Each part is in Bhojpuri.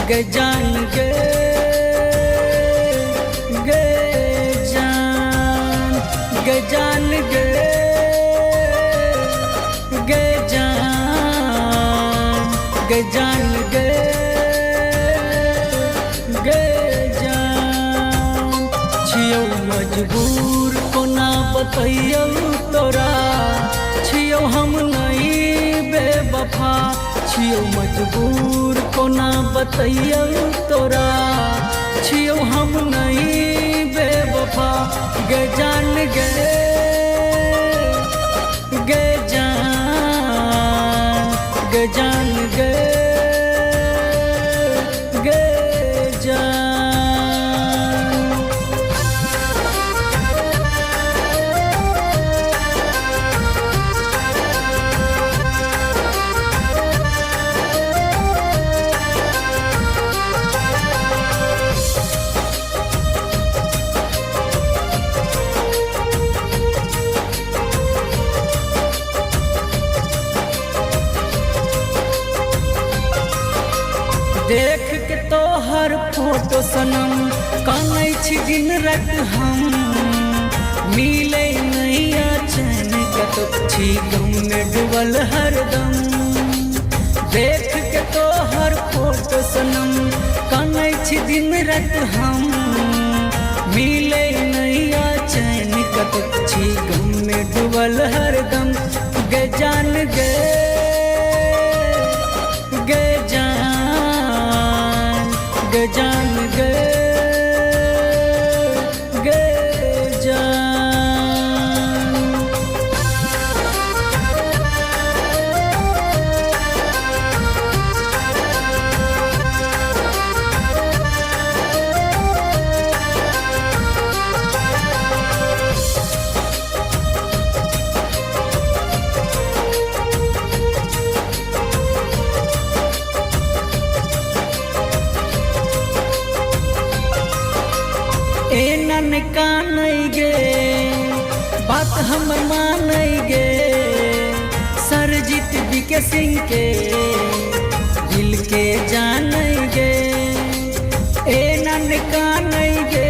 गे जान गे गे जान गे जान गे गे जान गे जान गे गे जान छियौ मजबूर कोना बतैयौ तोरा छियौ हम नहीं बेवफा छियौ मजबूर कोना बतैयौ तोरा छियौ हम नहीं बेवफा गे जान गे गे जान गे जान गे गे जान देख के तो हर फोटो सनम कानै छी दिन रात हम मिले नहीं चैन कतो छी गम में डूबल हरदम देख के तो हर फोटो सनम कानै छी दिन रात हम मिले नहीं चैन कतो छी गम में डूबल हरदम गे जान गे गे गे जान गे गे जान एनन कानै गे बात हमर मानै गे सरजीत बीके सिंह के दिल के जानै गे एनन कानै गे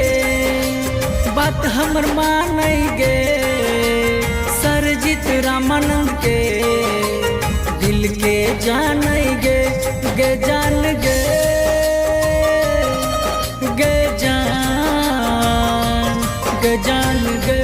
बात हमर मानै गे सरजीत रामानंद के दिल के जानै गे गे जान गे गे जान गे जान गे